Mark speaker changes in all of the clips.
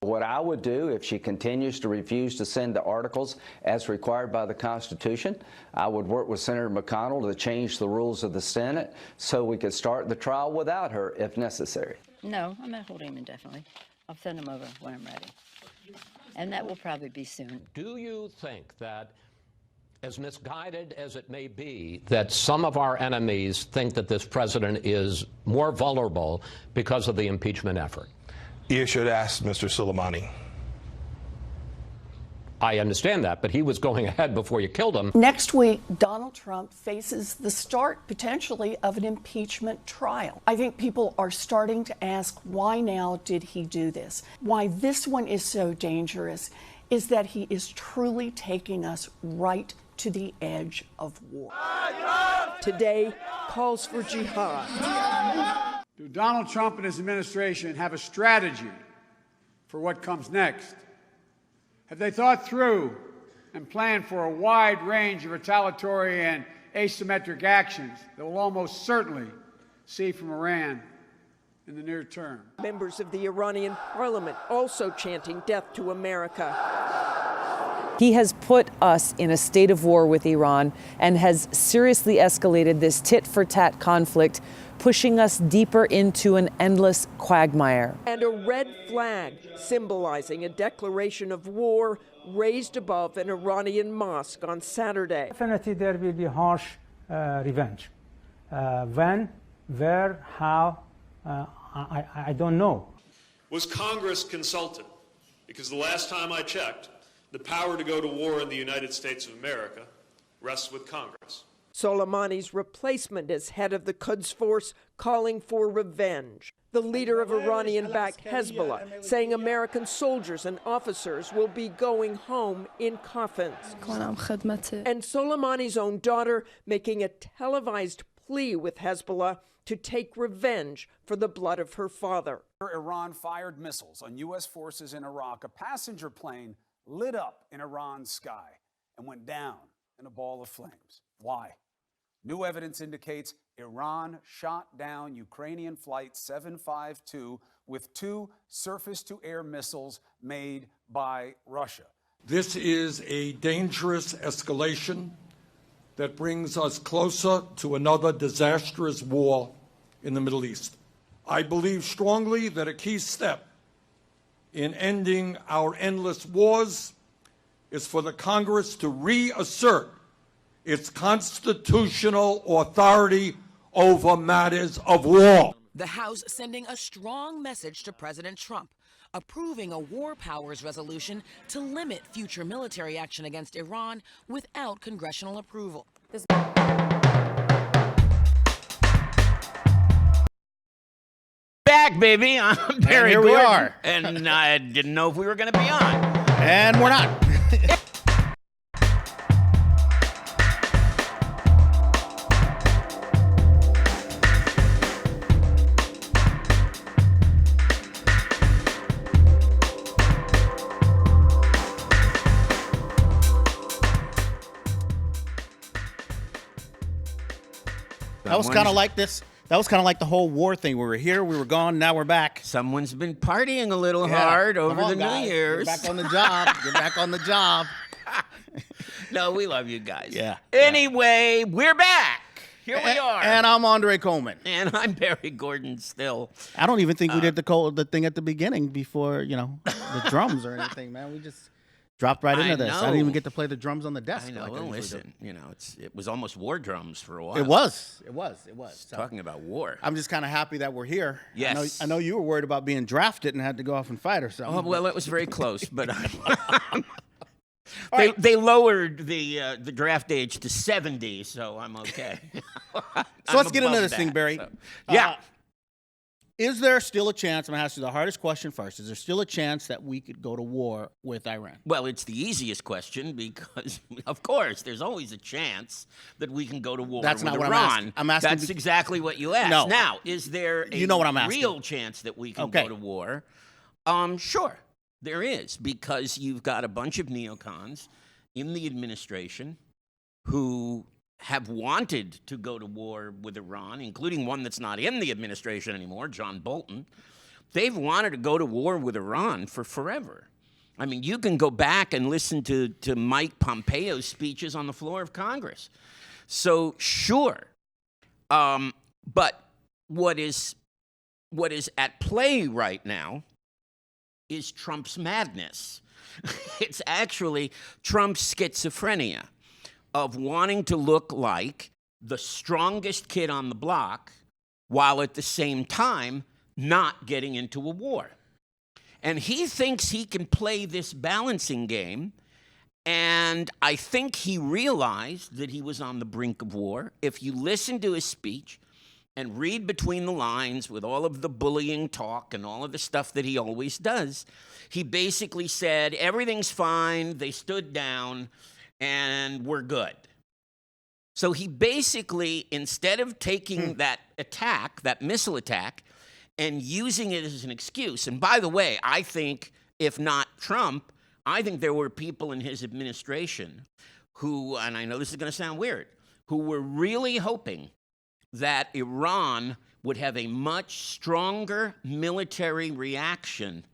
Speaker 1: What I would do if she continues to refuse to send the articles as required by the Constitution, I would work with Senator McConnell to change the rules of the Senate so we could start the trial without her if necessary.
Speaker 2: No, I'm not holding him indefinitely. I'll send him over when I'm ready. And that will probably be soon.
Speaker 3: Do you think that, as misguided as it may be, that some of our enemies think that this president is more vulnerable because of the impeachment effort?
Speaker 4: You should ask Mr. Soleimani.
Speaker 3: I understand that, but he was going ahead before you killed him.
Speaker 5: Next week, Donald Trump faces the start, potentially, of an impeachment trial. I think people are starting to ask, why now did he do this? Why this one is so dangerous is that he is truly taking us right to the edge of war.
Speaker 6: Today calls for jihad.
Speaker 7: Do Donald Trump and his administration have a strategy for what comes next? Have they thought through and planned for a wide range of retaliatory and asymmetric actions that will almost certainly see from Iran in the near term?
Speaker 6: Members of the Iranian parliament also chanting death to America.
Speaker 8: He has put us in a state of war with Iran and has seriously escalated this tit-for-tat conflict, pushing us deeper into an endless quagmire.
Speaker 6: And a red flag symbolizing a declaration of war raised above an Iranian mosque on Saturday.
Speaker 9: Definitely there will be harsh revenge. When, where, how, I don't know.
Speaker 10: Was Congress consulted? Because the last time I checked, the power to go to war in the United States of America rests with Congress.
Speaker 6: Soleimani's replacement as head of the Quds force calling for revenge. The leader of Iranian-backed Hezbollah saying American soldiers and officers will be going home in coffins. And Soleimani's own daughter making a televised plea with Hezbollah to take revenge for the blood of her father.
Speaker 11: Iran fired missiles on U.S. forces in Iraq. A passenger plane lit up in Iran's sky and went down in a ball of flames. Why? New evidence indicates Iran shot down Ukrainian Flight 752 with 2 surface-to-air missiles made by Russia.
Speaker 12: This is a dangerous escalation that brings us closer to another disastrous war in the Middle East. I believe strongly that a key step in ending our endless wars is for the Congress to reassert its constitutional authority over matters of war.
Speaker 13: The House sending a strong message to President Trump, approving a war powers resolution to limit future military action against Iran without congressional approval.
Speaker 14: Back, baby. I'm Barry
Speaker 15: Here
Speaker 14: Gordon,
Speaker 15: we are.
Speaker 14: And I didn't know if we were going to be on.
Speaker 15: And we're not. That was kind of like this. That was kind of like the whole war thing. We were here, we were gone, now we're back.
Speaker 14: Someone's been partying a little hard over the New Year's.
Speaker 15: Get back on the job. Get back on the job.
Speaker 14: No, we love you guys.
Speaker 15: Yeah.
Speaker 14: Anyway, we're back. Here we are.
Speaker 15: And I'm Andre Coleman.
Speaker 14: And I'm Barry Gordon still.
Speaker 15: I don't even think we did the thing at the beginning before, the drums or anything, man. We just dropped right into this. I didn't even get to play the drums on the desk.
Speaker 14: I know. Well, listen, it was almost war drums for a while.
Speaker 15: It was. So,
Speaker 14: talking about war.
Speaker 15: I'm just kind of happy that we're here.
Speaker 14: Yes.
Speaker 15: I know you were worried about being drafted and had to go off and fight or something.
Speaker 14: Oh, well, it was very close, but they lowered the draft age to 70, so I'm okay.
Speaker 15: So let's get into this thing, Barry.
Speaker 14: So. Yeah.
Speaker 15: Is there still a chance, I'm going to ask you the hardest question first, is there still a chance that we could go to war with Iran?
Speaker 14: Well, it's the easiest question because, of course, there's always a chance that we can go to war with
Speaker 15: not what
Speaker 14: Iran.
Speaker 15: I'm asking.
Speaker 14: That's exactly what you asked.
Speaker 15: No.
Speaker 14: Now, is there a real chance that we can go to war? Sure, there is, because you've got a bunch of neocons in the administration who have wanted to go to war with Iran, including one that's not in the administration anymore, John Bolton. they've wanted to go to war with Iran for forever. I mean, you can go back and listen to Mike Pompeo's speeches on the floor of Congress. So, sure. But what is at play right now is Trump's madness. It's actually Trump's schizophrenia of wanting to look like the strongest kid on the block while at the same time not getting into a war. And he thinks he can play this balancing game, and I think he realized that he was on the brink of war. If you listen to his speech and read between the lines with all of the bullying talk and all of the stuff that he always does, he basically said, everything's fine, they stood down, and we're good. So he basically, instead of taking that attack, that missile attack, and using it as an excuse, and by the way, I think, if not Trump, I think there were people in his administration who, and I know this is going to sound weird, who were really hoping that Iran would have a much stronger military reaction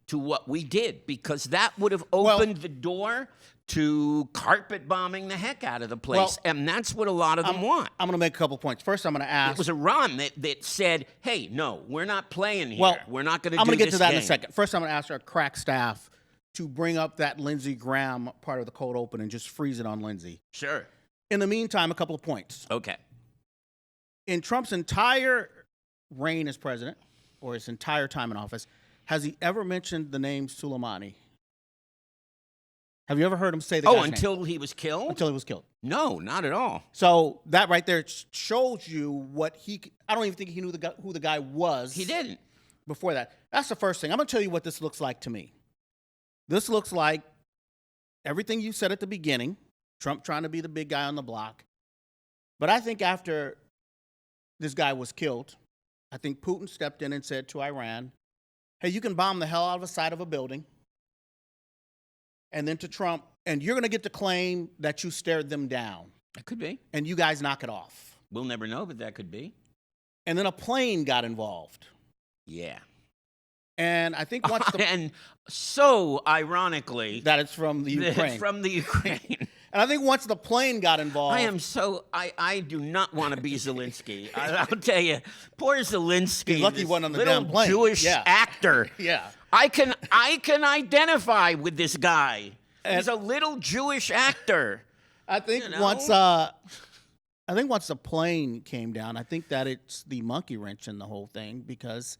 Speaker 14: to what we did, because that would have opened the door to carpet bombing the heck out of the place. And that's what a lot of them want.
Speaker 15: I'm going to make a couple points. First, I'm going to ask.
Speaker 14: It was Iran that said, hey, no, we're not playing here.
Speaker 15: Well,
Speaker 14: we're not going to do this.
Speaker 15: I'm going to get to that
Speaker 14: game.
Speaker 15: in a second. First, I'm going to ask our crack staff to bring up that Lindsey Graham part of the cold open and just freeze it on Lindsey.
Speaker 14: Sure.
Speaker 15: In the meantime, a couple of points.
Speaker 14: Okay.
Speaker 15: In Trump's entire reign as president, or his entire time in office, has he ever mentioned the name Soleimani? Have you ever heard him say the guy's name?
Speaker 14: Until he was killed?
Speaker 15: Until he was killed.
Speaker 14: No, not at all.
Speaker 15: So that right there shows you what he. I don't even think he knew who the guy was.
Speaker 14: He didn't.
Speaker 15: Before that. That's the first thing. I'm going to tell you what this looks like to me. This looks like everything you said at the beginning, Trump trying to be the big guy on the block. But I think after this guy was killed, I think Putin stepped in and said to Iran, hey, you can bomb the hell out of the side of a building. And then to Trump, and you're going to get to claim that you stared them down.
Speaker 14: That could be.
Speaker 15: And you guys knock it off.
Speaker 14: We'll never know, but that could be.
Speaker 15: And then a plane got involved.
Speaker 14: Yeah.
Speaker 15: And I think once the...
Speaker 14: and so, ironically...
Speaker 15: that it's from the Ukraine.
Speaker 14: It's from the Ukraine.
Speaker 15: And I think once the plane got involved...
Speaker 14: I do not want to be Zelensky. I'll tell you, poor Zelensky.
Speaker 15: He's lucky he wasn't on the
Speaker 14: little
Speaker 15: damn plane.
Speaker 14: Jewish actor.
Speaker 15: Yeah.
Speaker 14: I can identify with this guy. He's a little Jewish actor.
Speaker 15: I think once the plane came down, I think that it's the monkey wrench in the whole thing, because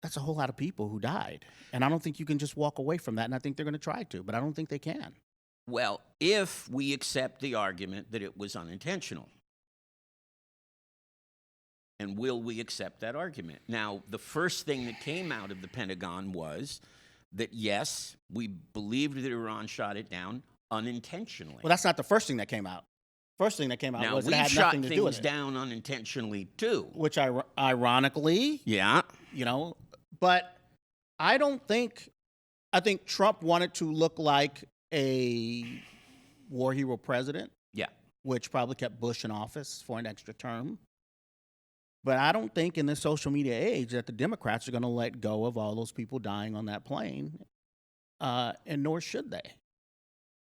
Speaker 15: that's a whole lot of people who died. And I don't think you can just walk away from that, and I think they're going to try to, but I don't think they can.
Speaker 14: Well, if we accept the argument that it was unintentional. And will we accept that argument? Now, the first thing that came out of the Pentagon was that, yes, we believed that Iran shot it down unintentionally.
Speaker 15: Well, that's not the first thing that came out. First thing that came out
Speaker 14: now,
Speaker 15: was it
Speaker 14: we've
Speaker 15: had
Speaker 14: shot
Speaker 15: nothing to do with
Speaker 14: things
Speaker 15: it.
Speaker 14: down unintentionally, too.
Speaker 15: Which, ironically,
Speaker 14: yeah,
Speaker 15: but I think Trump wanted to look like a war hero president.
Speaker 14: Yeah.
Speaker 15: Which probably kept Bush in office for an extra term. But I don't think in this social media age that the Democrats are going to let go of all those people dying on that plane, and nor should they.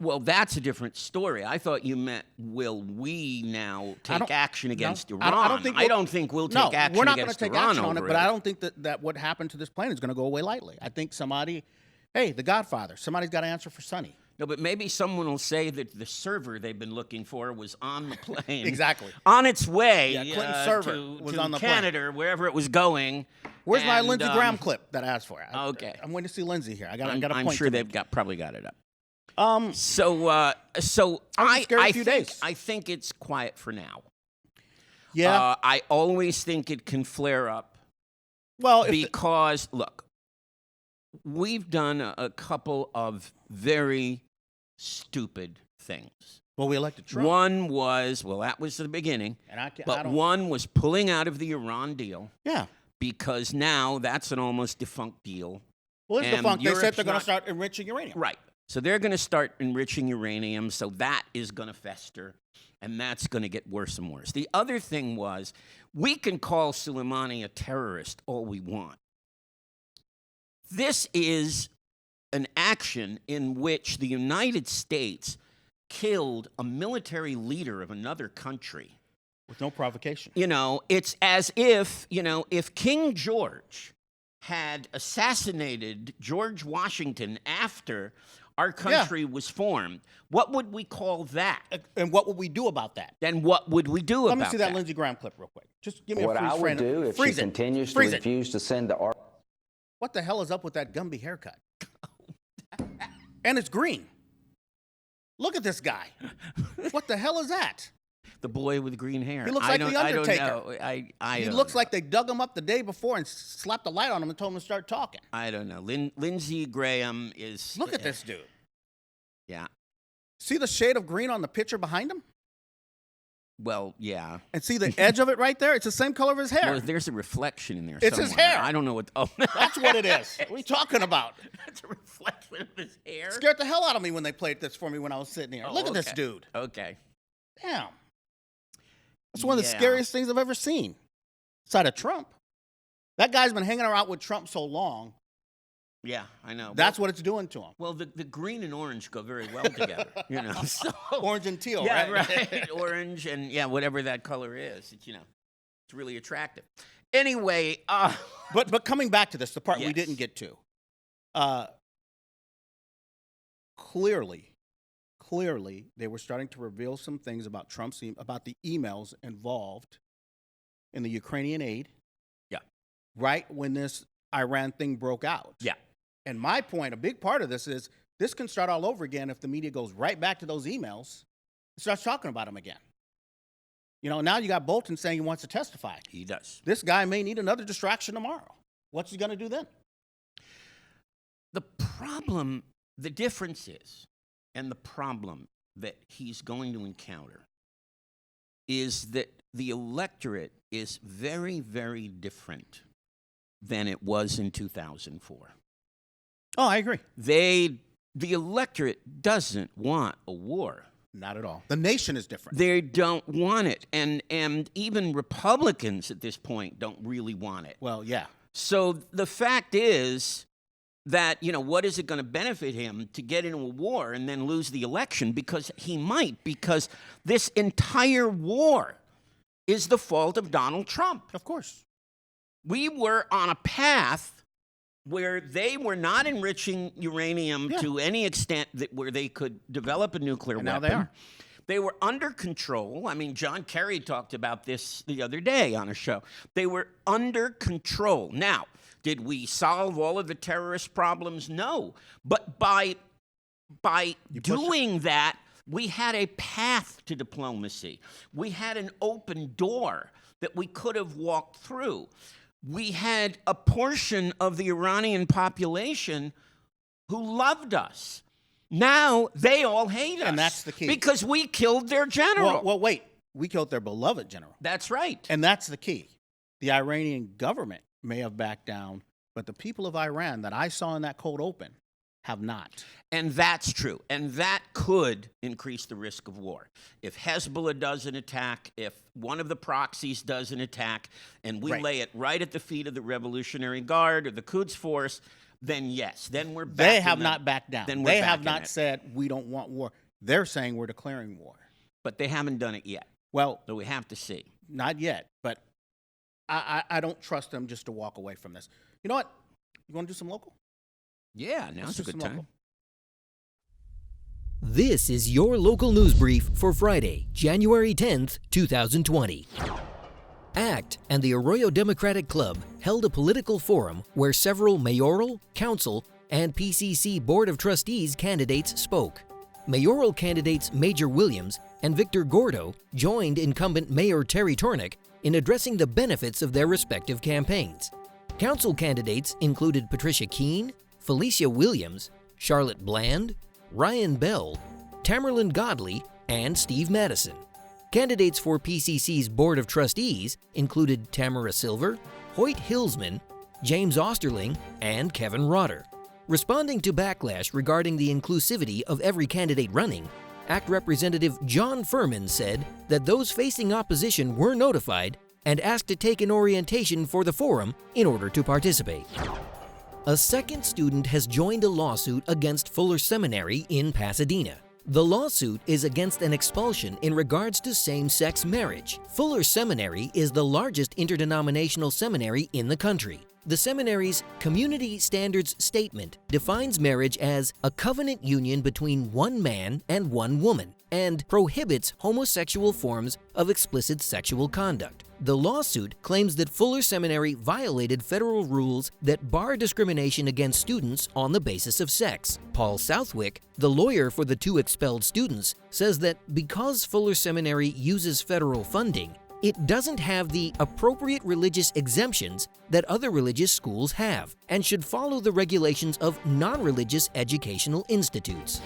Speaker 14: Well, that's a different story. I thought you meant, will we now take action against Iran? I don't think we'll take action against Iran.
Speaker 15: We're not going to take action on it,
Speaker 14: over
Speaker 15: but I don't think that what happened to this plane is going to go away lightly. I think the Godfather, somebody's got to answer for Sonny.
Speaker 14: No, but maybe someone will say that the server they've been looking for was on the plane.
Speaker 15: Exactly.
Speaker 14: On its way
Speaker 15: Clinton's server was on the
Speaker 14: Canada,
Speaker 15: plane.
Speaker 14: or wherever it was going.
Speaker 15: Where's my Lindsey Graham clip that I asked for?
Speaker 14: Okay.
Speaker 15: I'm waiting to see Lindsey here. I got a point.
Speaker 14: I'm sure they've probably got it up.
Speaker 15: So
Speaker 14: I
Speaker 15: days.
Speaker 14: I think it's quiet for now.
Speaker 15: Yeah.
Speaker 14: I always think it can flare up.
Speaker 15: Well,
Speaker 14: because look, we've done a couple of very stupid things.
Speaker 15: Well, we elected Trump.
Speaker 14: One was, that was the beginning. One was pulling out of the Iran deal.
Speaker 15: Yeah.
Speaker 14: Because now that's an almost defunct deal.
Speaker 15: Well, it's defunct. They said they're going to start enriching uranium.
Speaker 14: Right. So they're going to start enriching uranium, so that is going to fester, and that's going to get worse and worse. The other thing was, we can call Soleimani a terrorist all we want. This is an action in which the United States killed a military leader of another country.
Speaker 15: With no provocation.
Speaker 14: You know, it's as if, you know, if King George had assassinated George Washington after our country was formed, what would we call that?
Speaker 15: And what would we do about that?
Speaker 14: Then what would we do about that?
Speaker 15: Let me see that Lindsey Graham clip real quick. Just give me
Speaker 1: What
Speaker 15: a freeze
Speaker 1: I would
Speaker 15: frame.
Speaker 1: do if she
Speaker 15: Freeze it.
Speaker 1: continues to
Speaker 15: Freeze it.
Speaker 1: refuse to send the article.
Speaker 15: What the hell is up with that Gumby haircut? And it's green. Look at this guy. What the hell is that?
Speaker 14: The boy with green hair.
Speaker 15: He looks like The Undertaker.
Speaker 14: I don't know.
Speaker 15: He looks like they dug him up the day before and slapped a light on him and told him to start talking.
Speaker 14: I don't know. Lindsey Graham is...
Speaker 15: Look at this dude.
Speaker 14: Yeah.
Speaker 15: See the shade of green on the picture behind him?
Speaker 14: Well, yeah.
Speaker 15: And see the edge of it right there? It's the same color of his hair.
Speaker 14: Well, there's a reflection in there
Speaker 15: It's his
Speaker 14: somewhere.
Speaker 15: hair.
Speaker 14: I don't know what... Oh,
Speaker 15: That's what it is. What are you talking about?
Speaker 14: It's a reflection of his hair?
Speaker 15: Scared the hell out of me when they played this for me when I was sitting here.
Speaker 14: Oh,
Speaker 15: Look at this
Speaker 14: okay.
Speaker 15: dude.
Speaker 14: Okay.
Speaker 15: Damn. That's one of the scariest things I've ever seen. Aside of Trump. That guy's been hanging around with Trump so long.
Speaker 14: Yeah, I know.
Speaker 15: That's what it's doing to him.
Speaker 14: Well, the green and orange go very well together, you know. So,
Speaker 15: orange and teal,
Speaker 14: yeah,
Speaker 15: right?
Speaker 14: Orange and, yeah, whatever that color is. It's, you know, it's really attractive. Anyway.
Speaker 15: But coming back to this, the part we
Speaker 14: Yes.
Speaker 15: didn't get to. Clearly, they were starting to reveal some things about about the emails involved in the Ukrainian aid.
Speaker 14: Yeah.
Speaker 15: Right when this Iran thing broke out.
Speaker 14: Yeah.
Speaker 15: And my point, a big part of this is this can start all over again if the media goes right back to those emails and starts talking about them again. You know, now you got Bolton saying he wants to testify.
Speaker 14: He does.
Speaker 15: This guy may need another distraction tomorrow. What's he going to do then?
Speaker 14: The problem, the difference is, and the problem that he's going to encounter is that the electorate is very, very different than it was in 2004.
Speaker 15: Oh, I agree.
Speaker 14: The electorate doesn't want a war.
Speaker 15: Not at all. The nation is different.
Speaker 14: They don't want it. And even Republicans at this point don't really want it.
Speaker 15: Well, yeah.
Speaker 14: So the fact is that, you know, what is it going to benefit him to get into a war and then lose the election? Because he might, because this entire war is the fault of Donald Trump.
Speaker 15: Of course.
Speaker 14: We were on a path where they were not enriching uranium to any extent that where they could develop a nuclear weapon.
Speaker 15: Now they are.
Speaker 14: They were under control. I mean, John Kerry talked about this the other day on a show. They were under control. Now, did we solve all of the terrorist problems? No. But by doing that, we had a path to diplomacy. We had an open door that we could have walked through. We had a portion of the Iranian population who loved us. Now they all hate us.
Speaker 15: And that's the key.
Speaker 14: Because we killed their general.
Speaker 15: Well, wait. We killed their beloved general.
Speaker 14: That's right.
Speaker 15: And that's the key. The Iranian government may have backed down, but the people of Iran that I saw in that cold open have not.
Speaker 14: And that's true. And that could increase the risk of war. If Hezbollah does an attack, if one of the proxies does an attack, and we lay it right at the feet of the Revolutionary Guard or the Quds Force, then yes, then we're back.
Speaker 15: They have not backed down.
Speaker 14: Then
Speaker 15: They have not said, we don't want war. They're saying we're declaring war.
Speaker 14: But they haven't done it yet.
Speaker 15: Well,
Speaker 14: so we have to see.
Speaker 15: Not yet, but I don't trust them just to walk away from this. You know what? You want to do some local?
Speaker 14: Yeah, now's a good time.
Speaker 15: Local.
Speaker 16: This is your local news brief for Friday, January 10th, 2020. ACT and the Arroyo Democratic Club held a political forum where several mayoral, council, and PCC Board of Trustees candidates spoke. Mayoral candidates Major Williams and Victor Gordo joined incumbent Mayor Terry Tornick in addressing the benefits of their respective campaigns. Council candidates included Patricia Keene, Felicia Williams, Charlotte Bland, Ryan Bell, Tamerlan Godley, and Steve Madison. Candidates for PCC's Board of Trustees included Tamara Silver, Hoyt Hillsman, James Osterling, and Kevin Rotter. Responding to backlash regarding the inclusivity of every candidate running, ACT Representative John Furman said that those facing opposition were notified and asked to take an orientation for the forum in order to participate. A second student has joined a lawsuit against Fuller Seminary in Pasadena. The lawsuit is against an expulsion in regards to same-sex marriage. Fuller Seminary is the largest interdenominational seminary in the country. The seminary's Community Standards Statement defines marriage as a covenant union between one man and one woman and prohibits homosexual forms of explicit sexual conduct. The lawsuit claims that Fuller Seminary violated federal rules that bar discrimination against students on the basis of sex. Paul Southwick, the lawyer for the two expelled students, says that because Fuller Seminary uses federal funding, it doesn't have the appropriate religious exemptions that other religious schools have and should follow the regulations of non-religious educational institutes.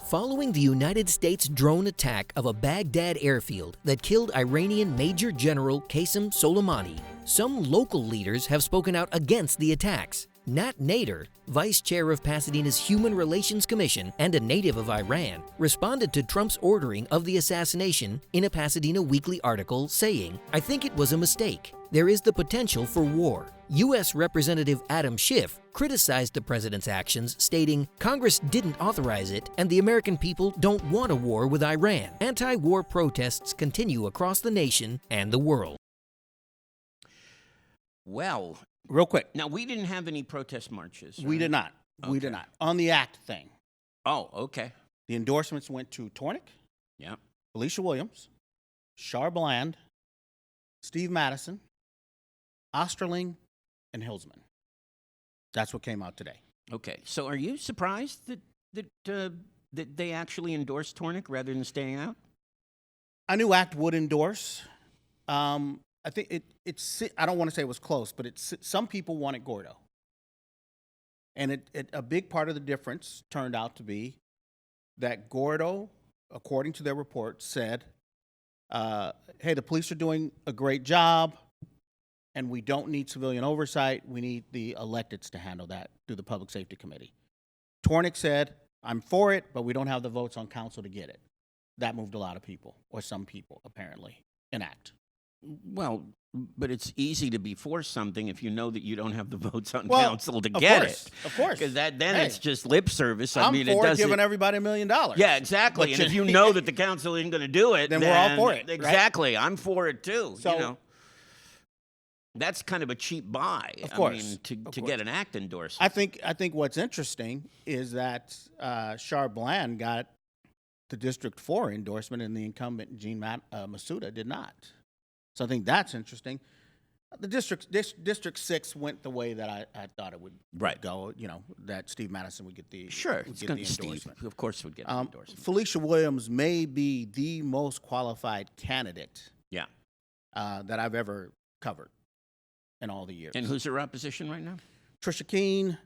Speaker 16: Following the United States drone attack of a Baghdad airfield that killed Iranian Major General Qasem Soleimani, some local leaders have spoken out against the attacks. Nat Nader, vice chair of Pasadena's Human Relations Commission and a native of Iran, responded to Trump's ordering of the assassination in a Pasadena Weekly article saying, "I think it was a mistake. There is the potential for war." U.S. Representative Adam Schiff criticized the president's actions, stating, "Congress didn't authorize it, and the American people don't want a war with Iran." Anti-war protests continue across the nation and the world.
Speaker 14: Well,
Speaker 15: real quick.
Speaker 14: Now, we didn't have any protest marches.
Speaker 15: We did not. We did not. On the ACT thing.
Speaker 14: Oh, okay.
Speaker 15: The endorsements went to Tornick,
Speaker 14: Yeah.
Speaker 15: Felicia Williams, Char Bland, Steve Madison, Osterling, and Hilsman. That's what came out today.
Speaker 14: Okay. So are you surprised that they actually endorsed Tornick rather than staying out?
Speaker 15: I knew ACT would endorse. I think it's. I don't want to say it was close, but some people wanted Gordo, and a big part of the difference turned out to be that Gordo, according to their report, said, "Hey, the police are doing a great job, and we don't need civilian oversight. We need the electeds to handle that through the Public Safety Committee." Tornick said, "I'm for it, but we don't have the votes on council to get it." That moved a lot of people, or some people, apparently, in ACT.
Speaker 14: Well, but it's easy to be for something if you know that you don't have the votes on
Speaker 15: Well,
Speaker 14: council to
Speaker 15: of
Speaker 14: get
Speaker 15: course,
Speaker 14: it.
Speaker 15: of course.
Speaker 14: Because then
Speaker 15: Hey,
Speaker 14: it's just lip service. I
Speaker 15: I'm
Speaker 14: mean,
Speaker 15: for
Speaker 14: it doesn't.
Speaker 15: giving everybody $1 million.
Speaker 14: Yeah, exactly.
Speaker 15: But
Speaker 14: And if you know that the council isn't going to do it,
Speaker 15: then we're all for it, right?
Speaker 14: Exactly. I'm for it too.
Speaker 15: So-
Speaker 14: you know, that's kind of a cheap buy.
Speaker 15: Of course,
Speaker 14: I mean, to
Speaker 15: of
Speaker 14: get
Speaker 15: course.
Speaker 14: an ACT endorsement.
Speaker 15: I think what's interesting is that Char Bland got the District 4 endorsement, and the incumbent Gene Masuda did not. So I think that's interesting. The District 6 went the way that I thought it would go. You know, that Steve Madison would get the endorsement.
Speaker 14: Of course, would get the endorsement.
Speaker 15: Felicia Williams may be the most qualified candidate.
Speaker 14: Yeah.
Speaker 15: That I've ever covered in all the years.
Speaker 14: And who's her opposition right now?
Speaker 15: Tricia Keene,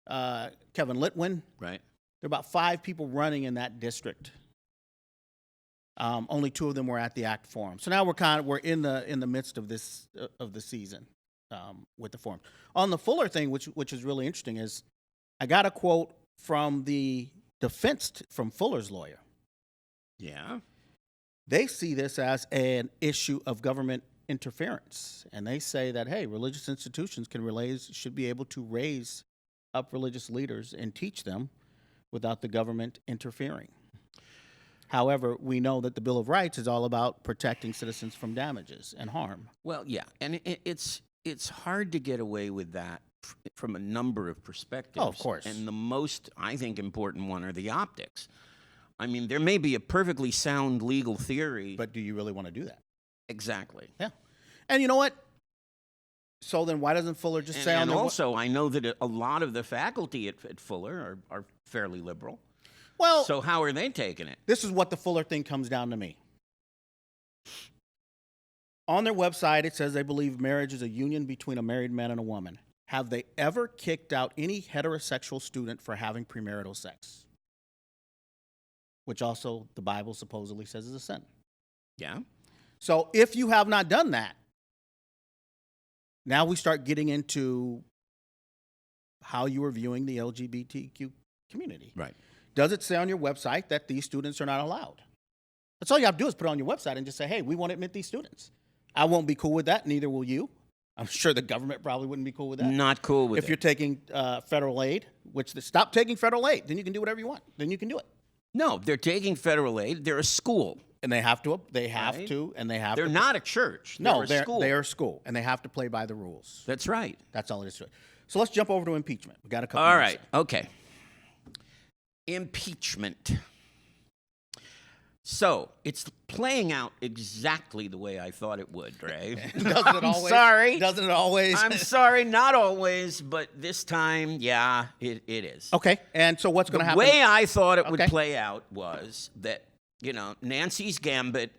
Speaker 15: Kevin Litwin.
Speaker 14: Right.
Speaker 15: There are about 5 people running in that district. Only 2 of them were at the ACT Forum. So now we're in the midst of this of the season with the forum. On the Fuller thing, which is really interesting, is I got a quote from the defense from Fuller's lawyer.
Speaker 14: Yeah.
Speaker 15: They see this as an issue of government interference, and they say that, hey, religious institutions should be able to raise up religious leaders and teach them without the government interfering. However, we know that the Bill of Rights is all about protecting citizens from damages and harm.
Speaker 14: Well, yeah, and it's hard to get away with that from a number of perspectives.
Speaker 15: Oh, of course.
Speaker 14: And the most, I think, important one are the optics. I mean, there may be a perfectly sound legal theory.
Speaker 15: But do you really want to do that?
Speaker 14: Exactly.
Speaker 15: Yeah. And you know what? So then why doesn't Fuller just say on
Speaker 14: And
Speaker 15: their
Speaker 14: also, I know that a lot of the faculty at Fuller are fairly liberal.
Speaker 15: Well,
Speaker 14: so how are they taking it?
Speaker 15: This is what the Fuller thing comes down to me. On their website, it says they believe marriage is a union between a married man and a woman. Have they ever kicked out any heterosexual student for having premarital sex? Which also the Bible supposedly says is a sin.
Speaker 14: Yeah.
Speaker 15: So if you have not done that, now we start getting into how you are viewing the LGBTQ community.
Speaker 14: Right.
Speaker 15: Does it say on your website that these students are not allowed? That's all you have to do is put it on your website and just say, hey, we want to admit these students. I won't be cool with that. Neither will you. I'm sure the government probably wouldn't be cool with that.
Speaker 14: Not cool with it.
Speaker 15: If you're taking federal aid, stop taking federal aid. Then you can do whatever you want. Then you can do it.
Speaker 14: No, they're taking federal aid. They're a school.
Speaker 15: And they have to.
Speaker 14: They're
Speaker 15: They're
Speaker 14: not a church.
Speaker 15: No,
Speaker 14: they're a school.
Speaker 15: They're a school, and they have to play by the rules.
Speaker 14: That's right.
Speaker 15: That's all it is to it. So let's jump over to impeachment. We got a couple.
Speaker 14: All
Speaker 15: minutes
Speaker 14: right. Okay. Impeachment. So it's playing out exactly the way I thought it would, Ray.
Speaker 15: Doesn't it always?
Speaker 14: Sorry.
Speaker 15: Doesn't it always?
Speaker 14: I'm sorry, not always, but this time, yeah, it is.
Speaker 15: Okay. And so what's going to happen?
Speaker 14: The way I thought it would play out was that, Nancy's gambit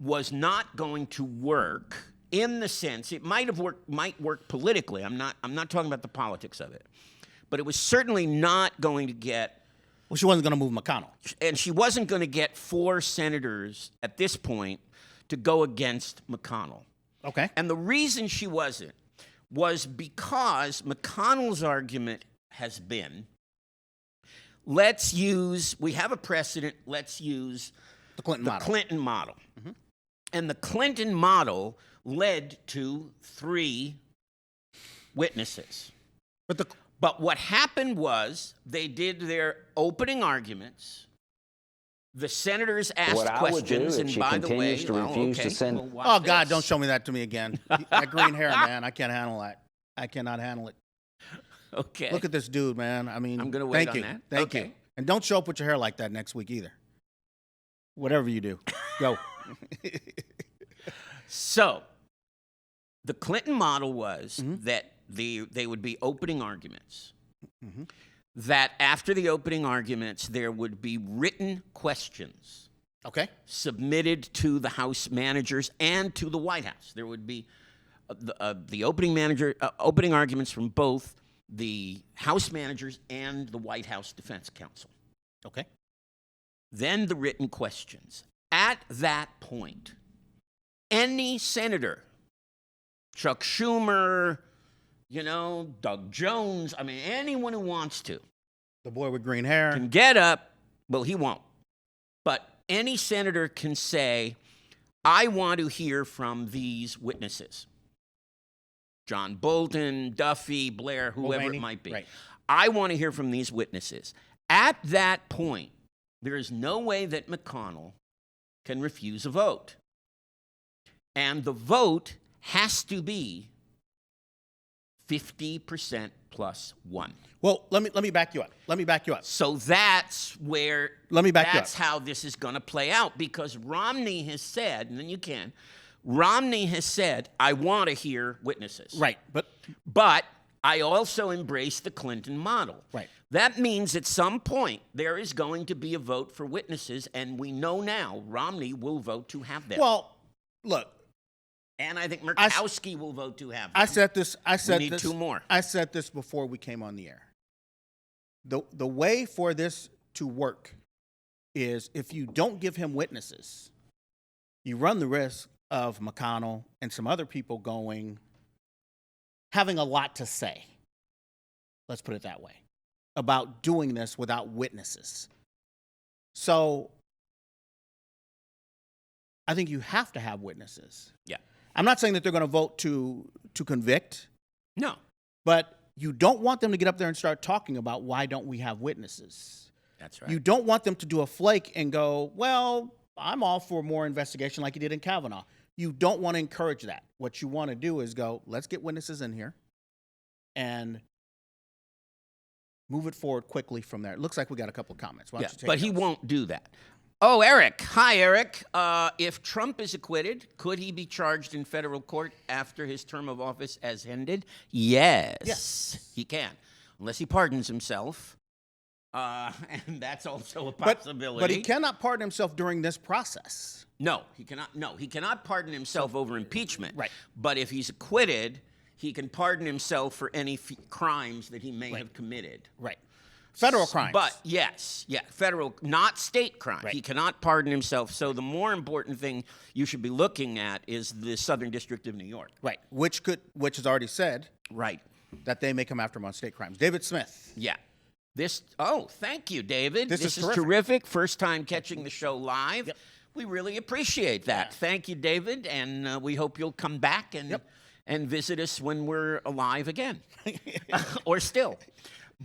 Speaker 14: was not going to work in the sense it might work politically. I'm not talking about the politics of it, but it was certainly not going to get.
Speaker 15: Well, she wasn't going to move McConnell.
Speaker 14: And she wasn't going to get 4 senators at this point to go against McConnell.
Speaker 15: Okay.
Speaker 14: And the reason she wasn't was because McConnell's argument has been, we have a precedent, let's use
Speaker 15: the Clinton model.
Speaker 14: Mm-hmm. And the Clinton model led to 3 witnesses. But what happened was they did their opening arguments. The senators asked questions, and by the way,
Speaker 15: oh God, don't show me that to me again. That green hair, man, I can't handle that. I cannot handle it.
Speaker 14: Okay.
Speaker 15: Look at this dude, man. I mean,
Speaker 14: I'm going to wait
Speaker 15: on
Speaker 14: that.
Speaker 15: Thank you. And don't show up with your hair like that next week either. Whatever you do, go.
Speaker 14: So, the Clinton model was that they would be opening arguments. Mm-hmm. That after the opening arguments, there would be written questions.
Speaker 15: Okay.
Speaker 14: Submitted to the House managers and to the White House. There would be the opening arguments from both the House managers and the White House Defense Counsel.
Speaker 15: Okay.
Speaker 14: Then the written questions. At that point, any senator, Chuck Schumer, Doug Jones, anyone who wants to.
Speaker 15: The boy with green hair.
Speaker 14: Can get up. Well, he won't. But any senator can say, I want to hear from these witnesses. John Bolton, Duffy, Blair, whoever it might be.
Speaker 15: Right.
Speaker 14: I want to hear from these witnesses. At that point, there is no way that McConnell can refuse a vote. And the vote has to be 50% plus 1.
Speaker 15: Well, let me back you up.
Speaker 14: So that's where. That's how this is going to play out, because Romney has said, and then you can. Romney has said, I want to hear witnesses.
Speaker 15: Right,
Speaker 14: but I also embrace the Clinton model.
Speaker 15: Right.
Speaker 14: That means at some point there is going to be a vote for witnesses, and we know now Romney will vote to have them.
Speaker 15: Well, look.
Speaker 14: And I think Murkowski will vote to have them.
Speaker 15: I said this.
Speaker 14: We need 2 more.
Speaker 15: I said this before we came on the air. The way for this to work is if you don't give him witnesses, you run the risk of McConnell and some other people having a lot to say. Let's put it that way, about doing this without witnesses. So I think you have to have witnesses.
Speaker 14: Yeah.
Speaker 15: I'm not saying that they're going to vote to convict.
Speaker 14: No.
Speaker 15: But you don't want them to get up there and start talking about why don't we have witnesses.
Speaker 14: That's right.
Speaker 15: You don't want them to do a flake and go, well, I'm all for more investigation like you did in Kavanaugh. You don't want to encourage that. What you want to do is go, let's get witnesses in here and move it forward quickly from there. It looks like we got a couple of comments. Why don't you take
Speaker 14: but he
Speaker 15: those?
Speaker 14: won't do that. Oh, Eric. Hi, Eric. If Trump is acquitted, could he be charged in federal court after his term of office has ended? Yes. He can, unless he pardons himself. And that's also a possibility.
Speaker 15: But he cannot pardon himself during this process.
Speaker 14: No, he cannot. No, he cannot pardon himself over impeachment.
Speaker 15: Right.
Speaker 14: But if he's acquitted, he can pardon himself for any crimes that he may have committed.
Speaker 15: Right. Federal crimes.
Speaker 14: But federal, not state crime.
Speaker 15: Right.
Speaker 14: He cannot pardon himself. So the more important thing you should be looking at is the Southern District of New York.
Speaker 15: Right. Which has already said.
Speaker 14: Right.
Speaker 15: that they may come after him on state crimes. David Smith.
Speaker 14: Yeah. Thank you, David.
Speaker 15: This is
Speaker 14: terrific. First time catching the show live. Yep. We really appreciate that. Yeah. Thank you, David, and we hope you'll come back and visit us when we're alive again. Or still.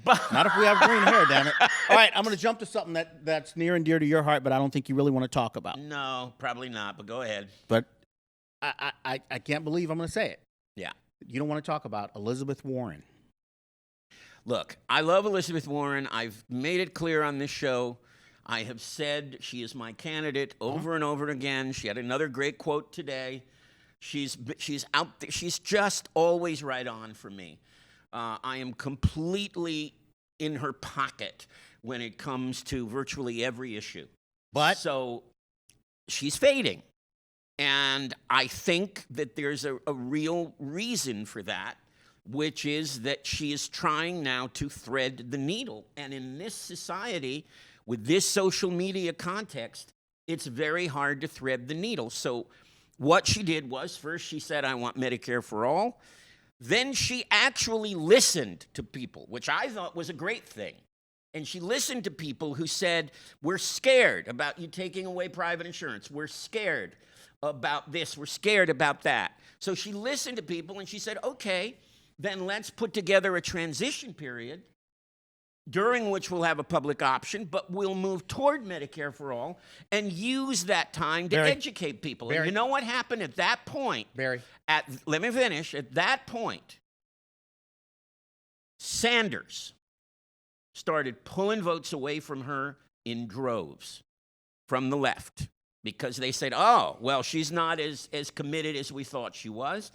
Speaker 15: Not if we have green hair, damn it. All right, I'm going to jump to something that's near and dear to your heart, but I don't think you really want to talk about.
Speaker 14: No, probably not, but go ahead.
Speaker 15: But I can't believe I'm going to say it.
Speaker 14: Yeah.
Speaker 15: You don't want to talk about Elizabeth Warren.
Speaker 14: Look, I love Elizabeth Warren. I've made it clear on this show. I have said she is my candidate over and over again. She had another great quote today. She's out there. She's just always right on for me. I am completely in her pocket when it comes to virtually every issue. So she's fading. And I think that there's a real reason for that, which is that she is trying now to thread the needle. And in this society, with this social media context, it's very hard to thread the needle. So what she did was, first she said, I want Medicare for all. Then she actually listened to people, which I thought was a great thing. And she listened to people who said, we're scared about you taking away private insurance. We're scared about this. We're scared about that. So she listened to people and she said, okay, then let's put together a transition period during which we'll have a public option, but we'll move toward Medicare for all and use that time to educate people. And you know what happened at that point? Let me finish. At that point, Sanders started pulling votes away from her in droves from the left because they said, oh, well, she's not as committed as we thought she was.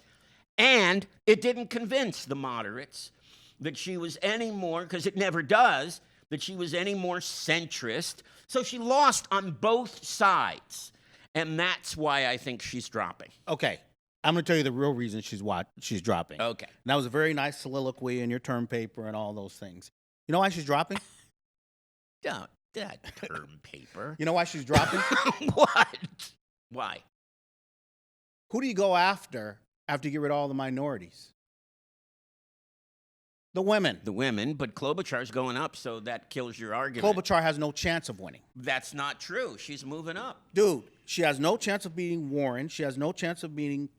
Speaker 14: And it didn't convince the moderates that she was any more, because it never does, that she was any more centrist. So she lost on both sides. And that's why I think she's dropping.
Speaker 15: Okay. I'm going to tell you the real reason she's dropping.
Speaker 14: Okay.
Speaker 15: And that was a very nice soliloquy in your term paper and all those things. You know why she's dropping?
Speaker 14: Don't. That term paper.
Speaker 15: You know why she's dropping?
Speaker 14: What? Why?
Speaker 15: Who do you go after you get rid of all the minorities? The women.
Speaker 14: The women, but Klobuchar's going up, so that kills your argument.
Speaker 15: Klobuchar has no chance of winning.
Speaker 14: That's not true. She's moving up.
Speaker 15: Dude, she has no chance of beating Warren. She has no chance of beating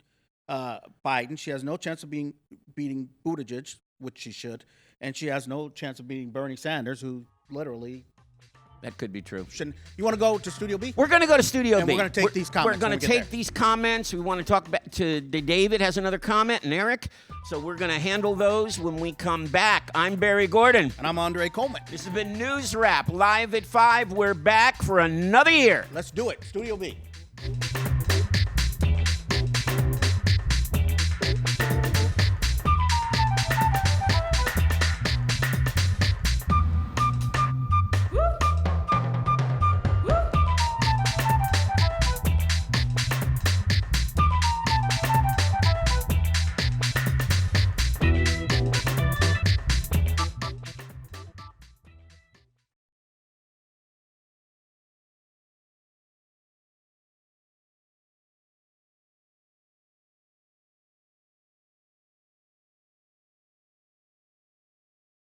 Speaker 15: Biden. She has no chance of beating Buttigieg, which she should. And she has no chance of beating Bernie Sanders, who literally...
Speaker 14: That could be true.
Speaker 15: You want to go to Studio B?
Speaker 14: We're going to go to Studio B.
Speaker 15: And we're going to take these comments.
Speaker 14: We're going to take these comments. We want to talk back to David has another comment, and Eric. So we're going to handle those when we come back. I'm Barry Gordon.
Speaker 15: And I'm Andre Coleman.
Speaker 14: This has been NewsRap live at 5. We're back for another year.
Speaker 15: Let's do it. Studio B.